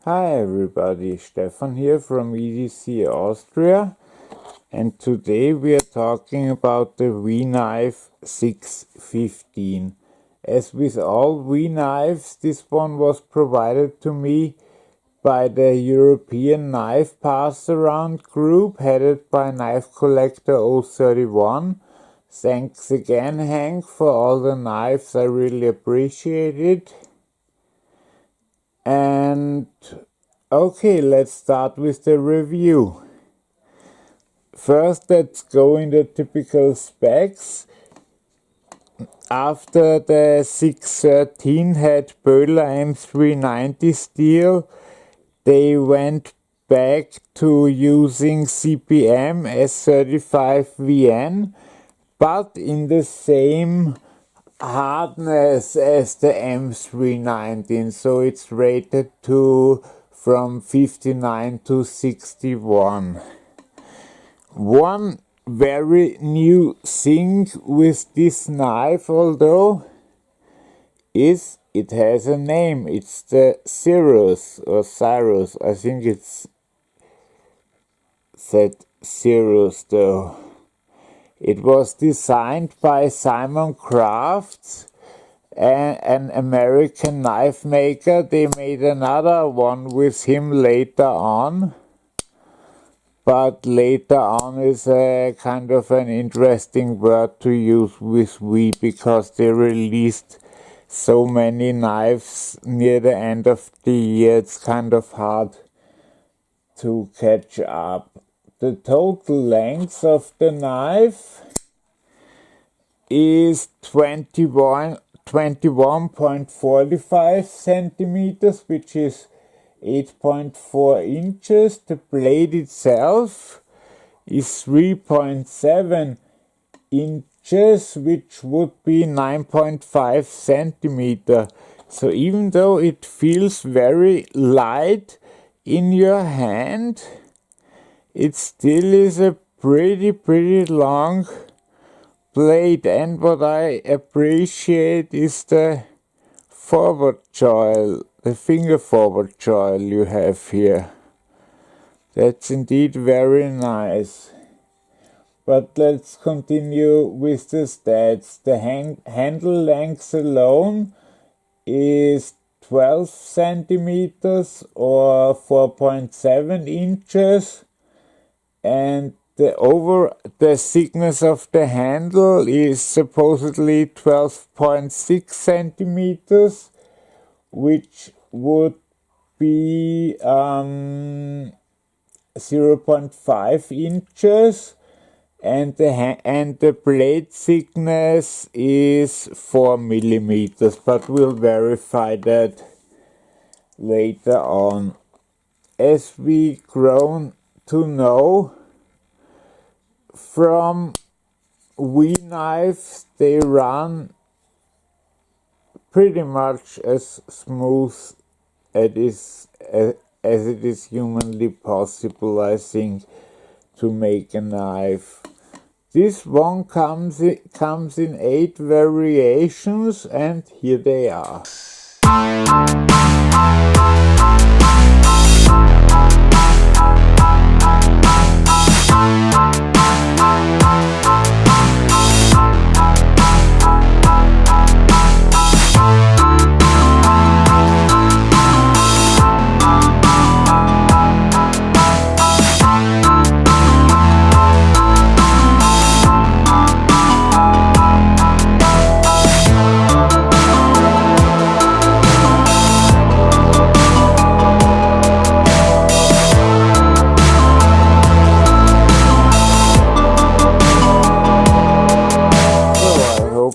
Hi everybody, Stefan here from EDC Austria, and today we are talking about the V-Knife 615. As with all V-Knives, this one was provided to me by the European Knife Pass-Around group headed by Knife Collector 031. Thanks again, Hank, for all the knives, I really appreciate it. And okay, let's start with the review. First, let's go in the typical specs. After the 613 had Böhler M390 steel, they went back to using CPM S35VN, but in the same hardness as the M319, so it's rated to from 59 to 61. One very new thing with this knife, although, is it has a name. It's the Cyrus or Cyrus. I think it's said Cyrus though. It was designed by Simon Crafts, an American knife maker. They made another one with him later on, but later on is a kind of an interesting word to use with V, because they released so many knives near the end of the year, it's kind of hard to catch up. The total length of the knife is 21.45 centimeters, which is 8.4 inches. The blade itself is 3.7 inches, which would be 9.5 centimeter. So even though it feels very light in your hand, it still is a pretty long blade. And what I appreciate is the forward choil, the finger forward choil you have here. That's indeed very nice. But let's continue with the stats. The handle length alone is 12 centimeters or 4.7 inches, and the thickness of the handle is supposedly 12.6 centimeters, which would be 0.5 inches, and the blade thickness is 4 millimeters, but we'll verify that later on. As we grown to know from V-knives, they run pretty much as smooth as it is humanly possible, I think, to make a knife. This one comes in 8 variations, and here they are.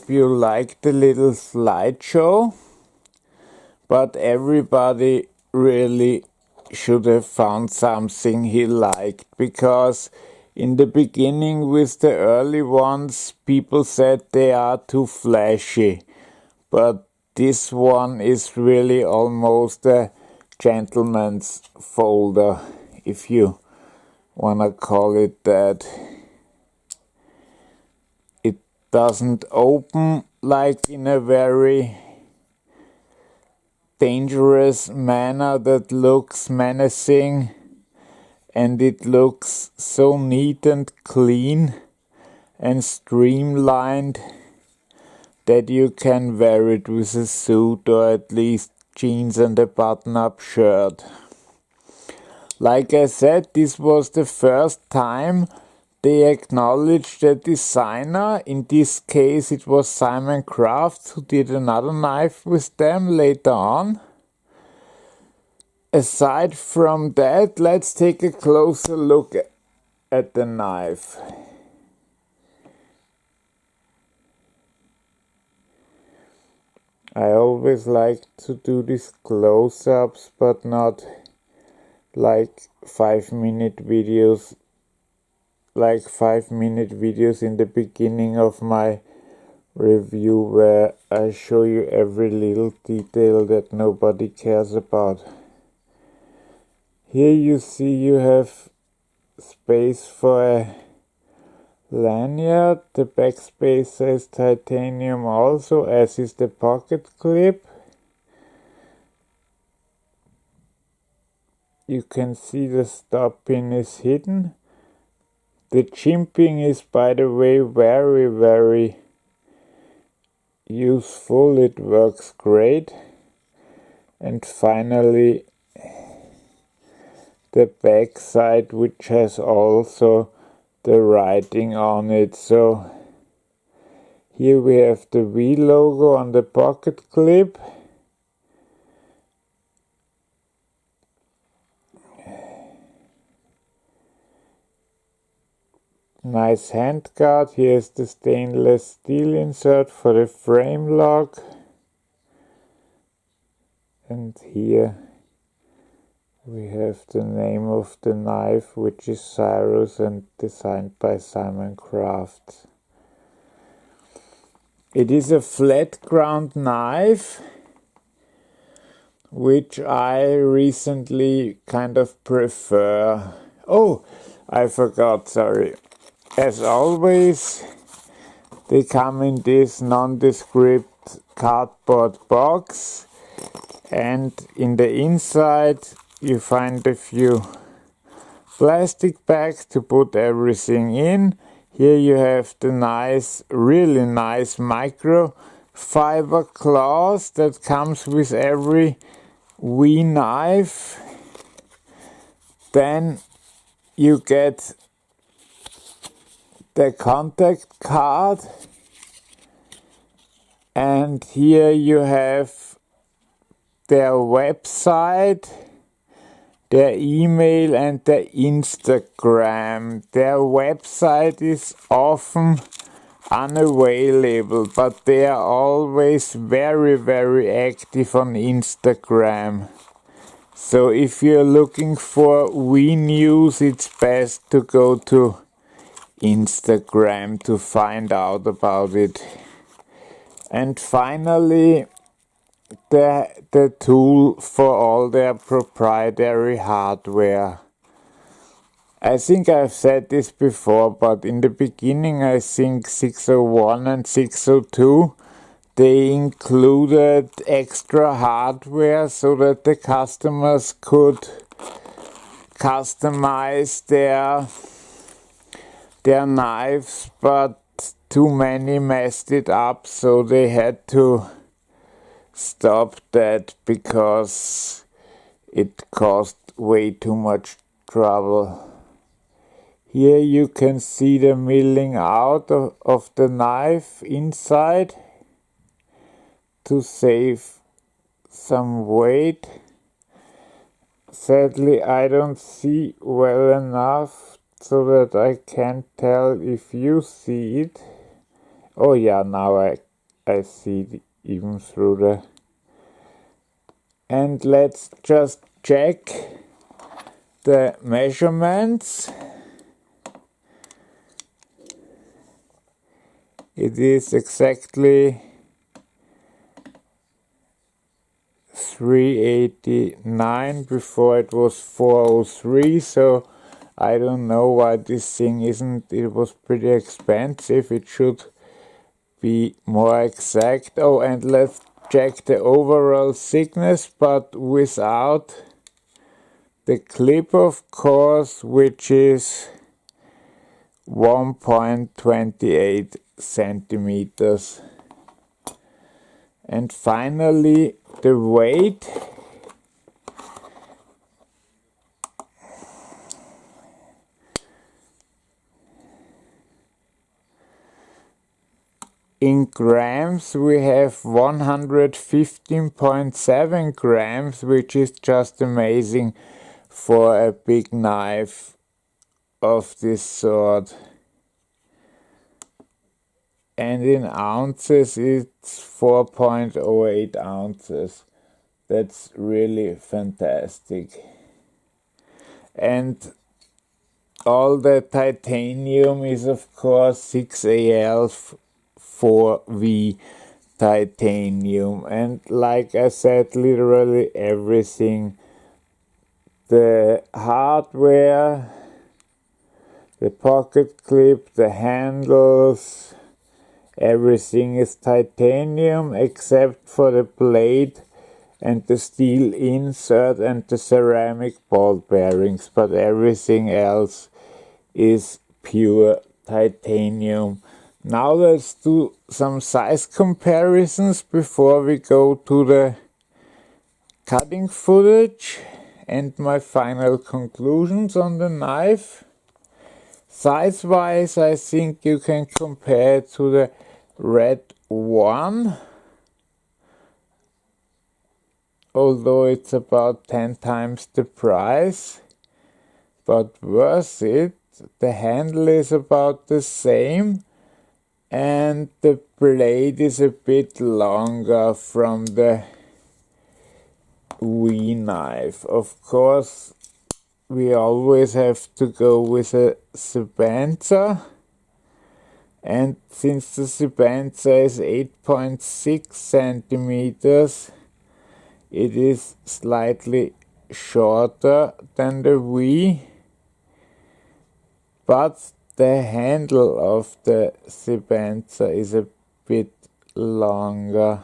You like the little slideshow, but everybody really should have found something he liked, because in the beginning with the early ones people said they are too flashy, but this one is really almost a gentleman's folder, if you wanna call it that. Doesn't open like in a very dangerous manner that looks menacing, and it looks so neat and clean and streamlined that you can wear it with a suit or at least jeans and a button-up shirt. Like I said, this was the first time they acknowledged the designer. In this case it was Simon Crafts, who did another knife with them later on. Aside from that, let's take a closer look at the knife. I always like to do these close-ups, but not like 5-minute videos, in the beginning of my review where I show you every little detail that nobody cares about. Here you see you have space for a lanyard. The back spacer is titanium also, as is the pocket clip. You can see the stop pin is hidden. The jimping is, by the way, very, very useful. It works great. And finally, the back side, which has also the writing on it. So here we have the V logo on the pocket clip. Nice handguard. Here's the stainless steel insert for the frame lock. And here we have the name of the knife, which is Cyrus and designed by Simon Crafts. It is a flat ground knife, which I recently kind of prefer. Oh, I forgot, sorry. As always, they come in this nondescript cardboard box, and in the inside you find a few plastic bags to put everything in. Here you have the nice, really nice microfiber cloth that comes with every V knife. Then you get the contact card, and here you have their website, their email and their Instagram. Their website is often unavailable, but they are always very, very active on Instagram. So if you're looking for V news, it's best to go to Instagram to find out about it. And finally, the tool for all their proprietary hardware. I think I've said this before, but in the beginning, I think 601 and 602, they included extra hardware so that the customers could customize their knives, but too many messed it up, so they had to stop that because it caused way too much trouble. Here you can see the milling out of the knife inside to save some weight. Sadly, I don't see well enough so that I can't tell if you see it. Oh yeah, now I see even through the... And let's just check the measurements. It is exactly 389. Before it was 403, so I don't know why this thing isn't. It was pretty expensive. It should be more exact. Oh, and let's check the overall thickness, but without the clip, of course, which is 1.28 centimeters. And finally, the weight. In grams, we have 115.7 grams, which is just amazing for a big knife of this sort. And in ounces, it's 4.08 ounces. That's really fantastic. And all the titanium is, of course, 6Al4V titanium. And like I said, literally everything. The hardware, the pocket clip, the handles, everything is titanium except for the blade and the steel insert and the ceramic ball bearings, but everything else is pure titanium. Now let's do some size comparisons before we go to the cutting footage and my final conclusions on the knife. Size-wise, I think you can compare it to the Red 1, although it's about 10 times the price, but worth it. The handle is about the same, and the blade is a bit longer from the V knife. Of course, we always have to go with a Sebenza, and since the Sebenza is 8.6 centimeters, it is slightly shorter than the V, but the handle of the Sebenza is a bit longer.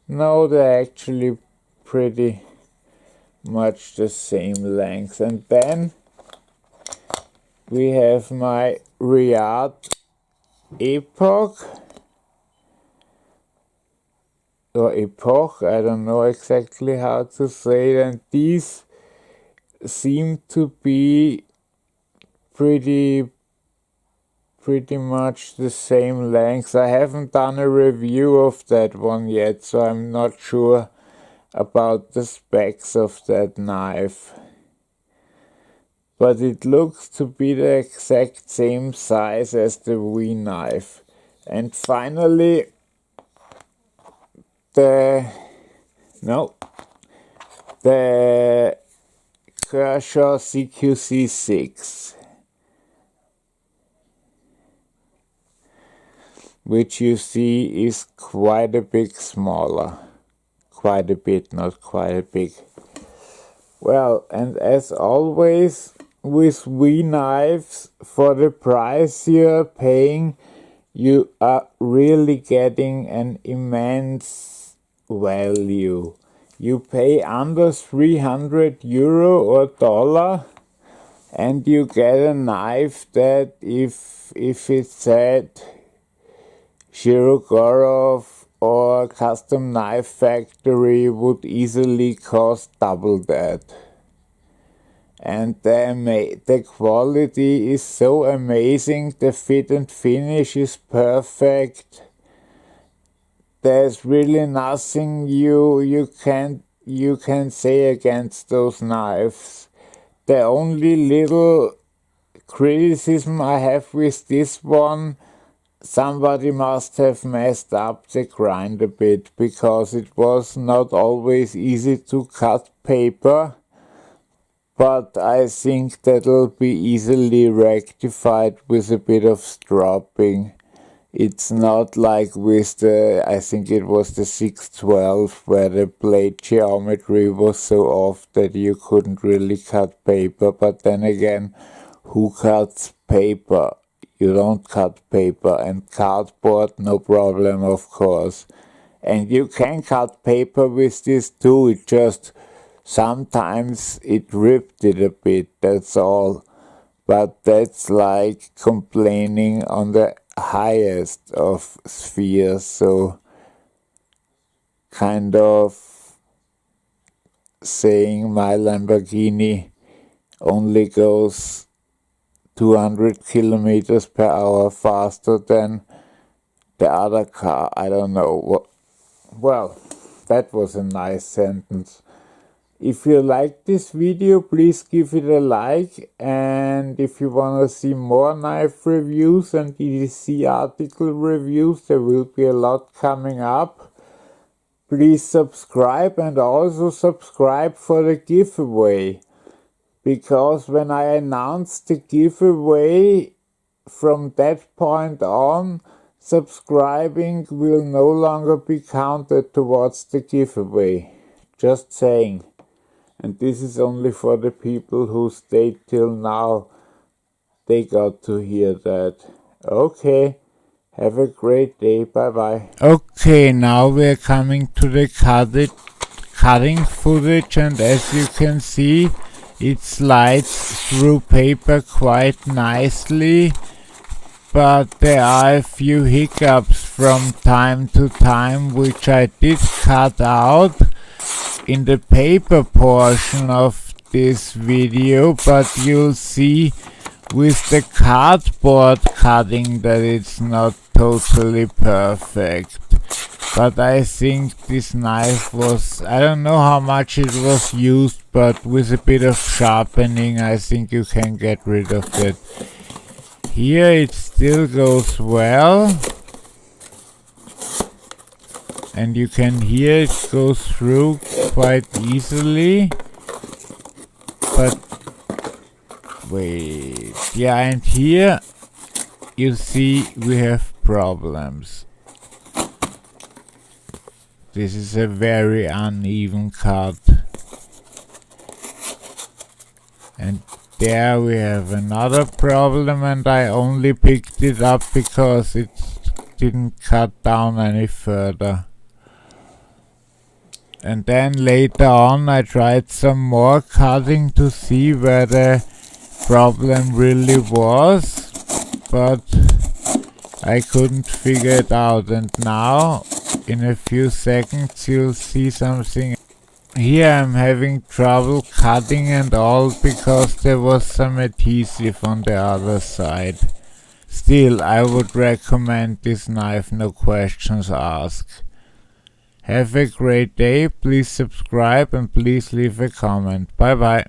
No, they're actually pretty much the same length. And then we have my Riyadh Epoch, or Epoch, I don't know exactly how to say it, and these seem to be pretty much the same length. I haven't done a review of that one yet, so I'm not sure about the specs of that knife. But it looks to be the exact same size as the V knife. And finally, the Kershaw CQC6, which you see is quite a bit smaller. Quite a bit, not quite a big. Well, and as always with V knives, for the price you're paying, you are really getting an immense value. You pay under 300 euro or dollar, and you get a knife that if it said Shirogorov or Custom Knife Factory would easily cost double that. And the quality is so amazing, the fit and finish is perfect. There's really nothing you can say against those knives. The only little criticism I have with this one, somebody must have messed up the grind a bit, because it was not always easy to cut paper, but I think that'll be easily rectified with a bit of stropping. It's not like with the, I think it was the 612, where the blade geometry was so off that you couldn't really cut paper. But then again, who cuts paper? You don't cut paper. And cardboard, no problem, of course. And you can cut paper with this too, it just sometimes it ripped it a bit, that's all. But that's like complaining on the highest of spheres, so kind of saying my Lamborghini only goes 200 kilometers per hour faster than the other car. I don't know. Well, that was a nice sentence. If you like this video, please give it a like, and if you want to see more knife reviews and EDC article reviews, there will be a lot coming up. Please subscribe, and also subscribe for the giveaway, because when I announce the giveaway, from that point on, subscribing will no longer be counted towards the giveaway. Just saying. And this is only for the people who stayed till now. They got to hear that. Okay, have a great day. Bye bye. Okay, now we're coming to the cutting footage, and as you can see, it slides through paper quite nicely. But there are a few hiccups from time to time, which I did cut out in the paper portion of this video, but you'll see with the cardboard cutting that it's not totally perfect. But I think this knife was, I don't know how much it was used, but with a bit of sharpening I think you can get rid of it. Here it still goes well, and you can hear it go through quite easily, but wait, yeah, and here you see we have problems. This is a very uneven cut, and there we have another problem, and I only picked it up because it didn't cut down any further. And then later on I tried some more cutting to see where the problem really was, but I couldn't figure it out, and now in a few seconds you'll see something. Here I'm having trouble cutting and all because there was some adhesive on the other side. Still, I would recommend this knife, no questions asked. Have a great day, please subscribe and please leave a comment. Bye bye.